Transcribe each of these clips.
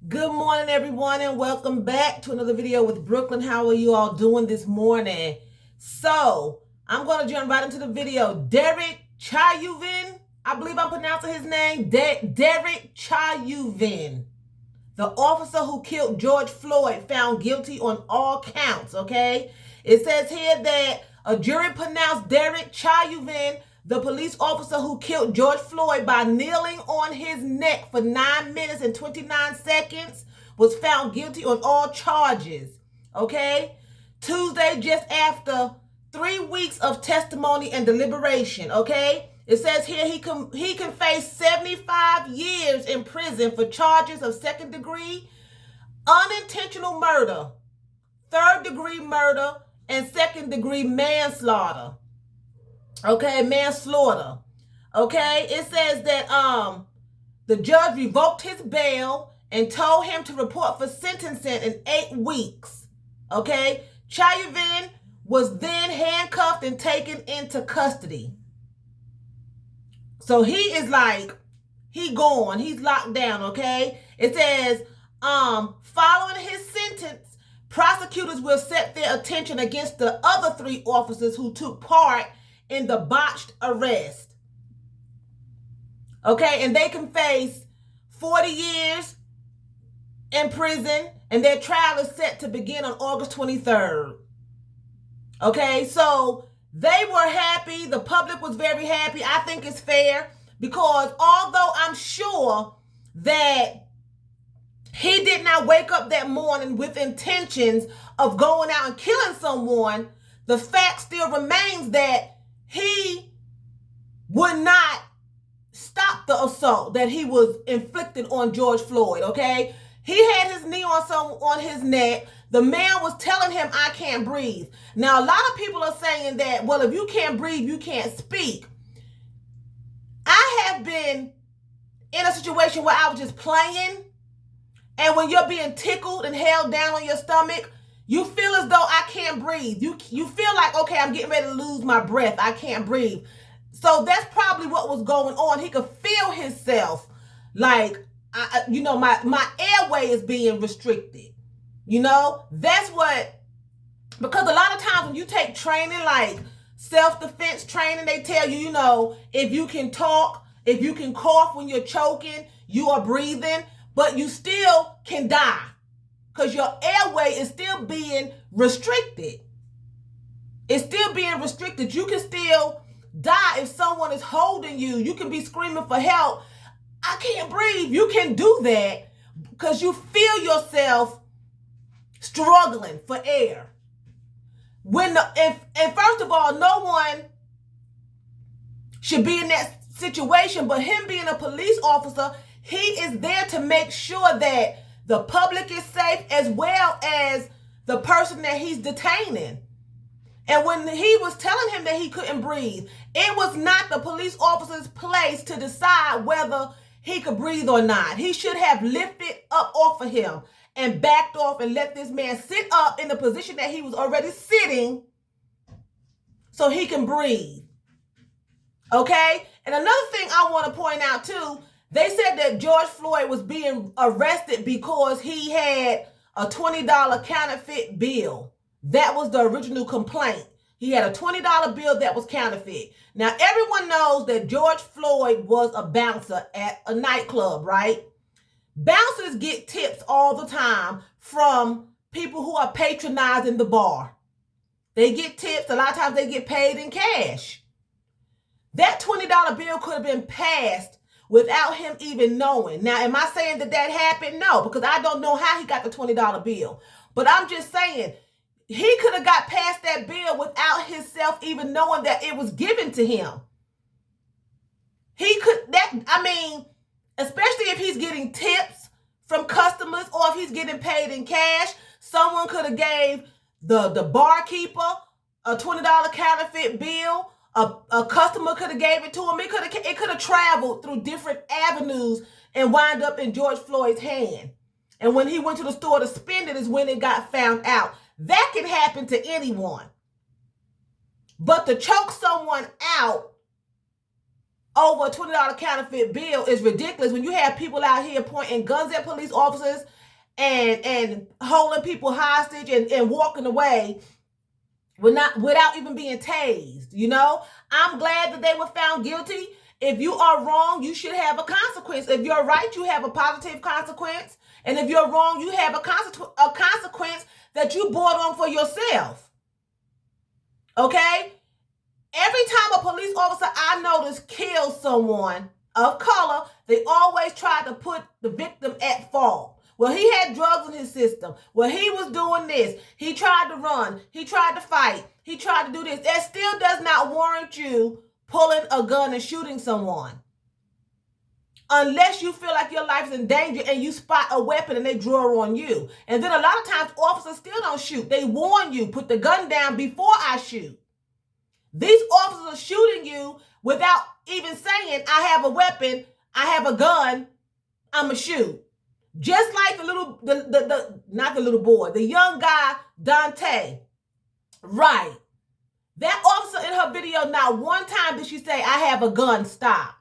Good morning, everyone, and welcome back to another video with Brooklyn. How are you all doing this morning? So, I'm going to jump right into the video. Derek Chauvin, I believe I'm pronouncing his name, Derek Chauvin, the officer who killed George Floyd, found guilty on all counts, okay? It says here that a jury pronounced Derek Chauvin, the police officer who killed George Floyd by kneeling on his neck for 9 minutes and 29 seconds, was found guilty on all charges, okay? Tuesday, just after 3 weeks of testimony and deliberation, okay? It says here he can face 75 years in prison for charges of second degree, unintentional murder, third degree murder, and second degree manslaughter. Okay, manslaughter. Okay, it says that the judge revoked his bail and told him to report for sentencing in 8 weeks. Okay, Chauvin was then handcuffed and taken into custody. So he is like, he gone, he's locked down, okay? It says, following his sentence, prosecutors will set their attention against the other 3 officers who took part in the botched arrest. Okay, and they can face 40 years in prison, and their trial is set to begin on August 23rd. Okay, so they were happy. The public was very happy. I think it's fair because although I'm sure that he did not wake up that morning with intentions of going out and killing someone, the fact still remains that he would not stop the assault that he was inflicting on George Floyd, okay? He had his knee on his neck. The man was telling him, I can't breathe. Now, a lot of people are saying that, well, if you can't breathe, you can't speak. I have been in a situation where I was just playing, and when you're being tickled and held down on your stomach, you feel as though I can't breathe. You feel like, okay, I'm getting ready to lose my breath. I can't breathe. So that's probably what was going on. He could feel himself like, my airway is being restricted. That's what, because a lot of times when you take training, like self-defense training, they tell you, if you can talk, if you can cough when you're choking, you are breathing, but you still can die because your airway is still being restricted. It's still being restricted. You can still die if someone is holding you. You can be screaming for help. I can't breathe. You can do that because you feel yourself struggling for air. And first of all, no one should be in that situation, but him being a police officer, he is there to make sure that the public is safe as well as the person that he's detaining. And when he was telling him that he couldn't breathe, it was not the police officer's place to decide whether he could breathe or not. He should have lifted up off of him and backed off and let this man sit up in the position that he was already sitting so he can breathe. Okay? And another thing I want to point out too, they said that George Floyd was being arrested because he had a $20 counterfeit bill. That was the original complaint. He had a $20 bill that was counterfeit. Now, everyone knows that George Floyd was a bouncer at a nightclub, right? Bouncers get tips all the time from people who are patronizing the bar. They get tips. A lot of times they get paid in cash. That $20 bill could have been passed without him even knowing. Now, am I saying that happened? No, because I don't know how he got the $20 bill. But I'm just saying, he could have got past that bill without himself even knowing that it was given to him. Especially if he's getting tips from customers or if he's getting paid in cash, someone could have gave the barkeeper a $20 counterfeit bill. A customer could have gave it to him. It could have traveled through different avenues and wind up in George Floyd's hand. And when he went to the store to spend it is when it got found out. That can happen to anyone. But to choke someone out over a $20 counterfeit bill is ridiculous when you have people out here pointing guns at police officers and holding people hostage and walking away without even being tased. You know, I'm glad that they were found guilty. If you are wrong, you should have a consequence. If you're right, you have a positive consequence. And if you're wrong, you have a consequence that you brought on for yourself. Okay? Every time a police officer I notice kills someone of color, they always try to put the victim at fault. Well, he had drugs in his system. Well, he was doing this. He tried to run. He tried to fight. He tried to do this. That still does not warrant you pulling a gun and shooting someone. Unless you feel like your life is in danger and you spot a weapon and they draw on you. And then a lot of times officers still don't shoot. They warn you, put the gun down before I shoot. These officers are shooting you without even saying, I have a weapon, I have a gun, I'ma shoot. Just like not the little boy, the young guy, Dante. Right. That officer in her video, not one time did she say, I have a gun, stop.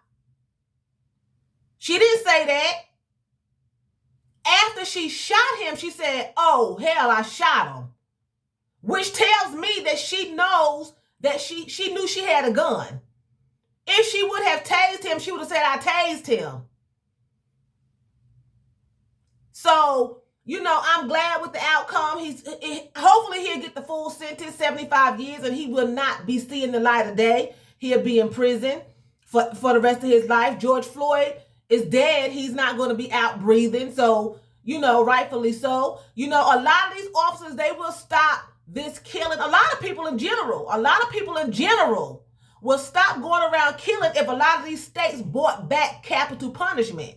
She didn't say that. After she shot him, she said, oh, hell, I shot him. Which tells me that she knows that she knew she had a gun. If she would have tased him, she would have said, I tased him. So, you know, I'm glad with the outcome. Hopefully he'll get the full sentence, 75 years, and he will not be seeing the light of day. He'll be in prison for the rest of his life. George Floyd is dead. He's not going to be out breathing. So, you know, rightfully so. You know, a lot of these officers, they will stop this killing. A lot of people in general will stop going around killing if a lot of these states brought back capital punishment.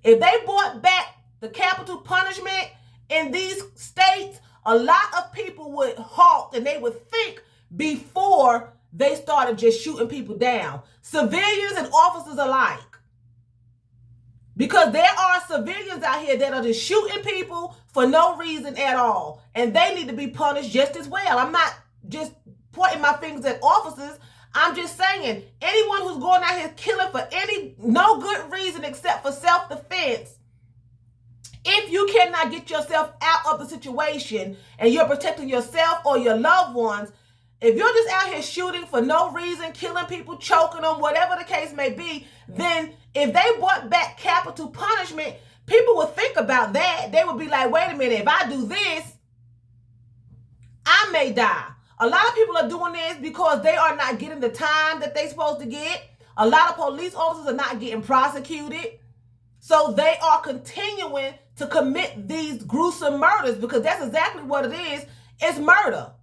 If they brought back the capital punishment in these states, a lot of people would halt and they would think before they started just shooting people down. Civilians and officers alike. Because there are civilians out here that are just shooting people for no reason at all. And they need to be punished just as well. I'm not just pointing my fingers at officers. I'm just saying, anyone who's going out here killing for no good reason except for self-defense, if you cannot get yourself out of the situation and you're protecting yourself or your loved ones, if you're just out here shooting for no reason, killing people, choking them, whatever the case may be, then if they brought back capital punishment, people would think about that. They would be like, wait a minute, if I do this, I may die. A lot of people are doing this because they are not getting the time that they're supposed to get. A lot of police officers are not getting prosecuted. So they are continuing to commit these gruesome murders because that's exactly what it is. It's murder.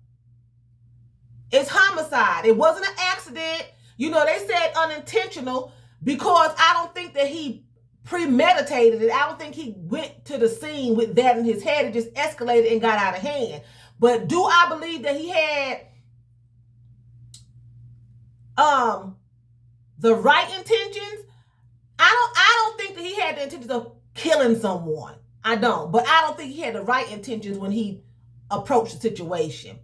It's homicide. It wasn't an accident. You know, they said unintentional because I don't think that he premeditated it. I don't think he went to the scene with that in his head. It just escalated and got out of hand. But do I believe that he had the right intentions? I don't think that he had the intentions of killing someone. I don't. But I don't think he had the right intentions when he approached the situation.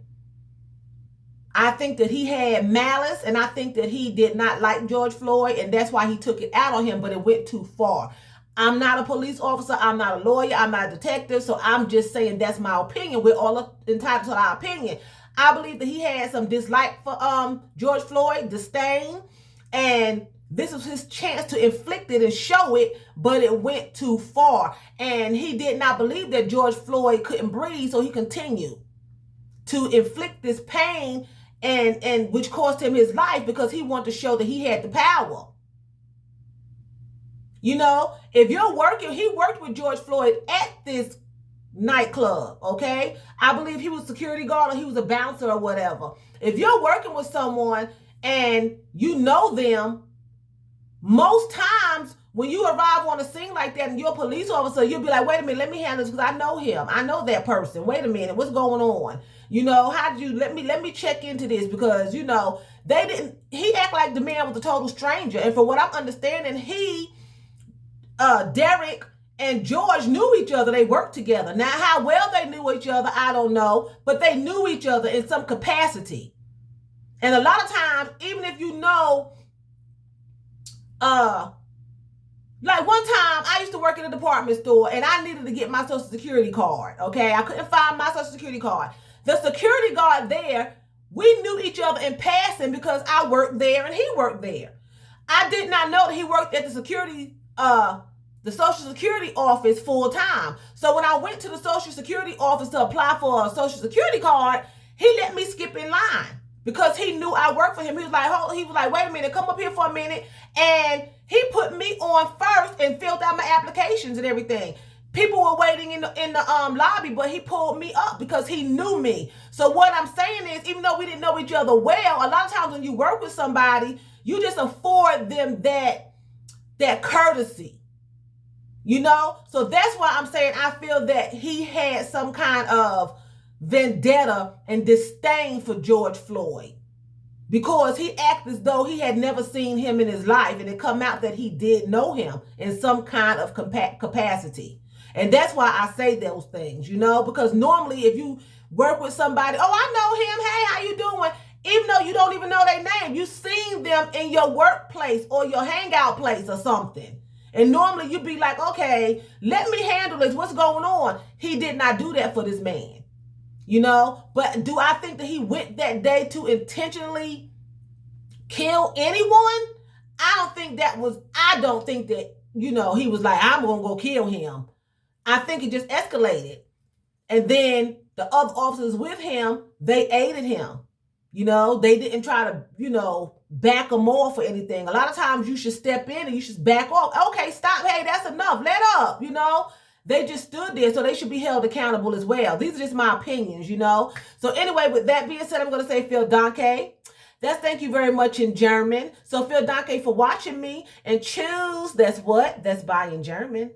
I think that he had malice, and I think that he did not like George Floyd, and that's why he took it out on him, but it went too far. I'm not a police officer. I'm not a lawyer. I'm not a detective. So I'm just saying that's my opinion. We're all entitled to our opinion. I believe that he had some dislike for George Floyd, disdain, and this was his chance to inflict it and show it, but it went too far. And he did not believe that George Floyd couldn't breathe, so he continued to inflict this pain and which cost him his life because he wanted to show that he had the power. You know, if you're working, he worked with George Floyd at this nightclub, okay? I believe he was a security guard or he was a bouncer or whatever. If you're working with someone and you know them, most times when you arrive on a scene like that and you're a police officer, you'll be like, wait a minute, let me handle this because I know him. I know that person. Wait a minute, what's going on? You know, how did you, let me check into this because, you know, he act like the man was a total stranger. And from what I'm understanding, Derek and George knew each other. They worked together. Now, how well they knew each other, I don't know, but they knew each other in some capacity. And a lot of times, even if you know like one time I used to work in a department store and I needed to get my social security card. Okay, I couldn't find my social security card. The security guard there, we knew each other in passing because I worked there and he worked there. I did not know that he worked at the Social Security office full time. So when I went to the Social Security office to apply for a Social Security card, he let me skip in line because he knew I worked for him. He was like, wait a minute, come up here for a minute. And he put me on first and filled out my applications and everything. People were waiting in the lobby, but he pulled me up because he knew me. So what I'm saying is, even though we didn't know each other well, a lot of times when you work with somebody, you just afford them that courtesy. You know? So that's why I'm saying I feel that he had some kind of vendetta and disdain for George Floyd because he acted as though he had never seen him in his life, and it come out that he did know him in some kind of capacity. And that's why I say those things, you know, because normally if you work with somebody, oh, I know him, hey, how you doing? Even though you don't even know their name, you seen them in your workplace or your hangout place or something. And normally you'd be like, okay, let me handle this. What's going on? He did not do that for this man, you know? But do I think that he went that day to intentionally kill anyone? I don't think that, you know, he was like, I'm going to go kill him. I think it just escalated. And then the other officers with him, they aided him. You know, they didn't try to, you know, back them off or anything. A lot of times you should step in and you should back off. Okay, stop. Hey, that's enough. Let up, you know. They just stood there, so they should be held accountable as well. These are just my opinions, you know. So anyway, with that being said, I'm going to say vielen Dank. That's thank you very much in German. So vielen Dank for watching me. And choose, that's what? That's bye in German.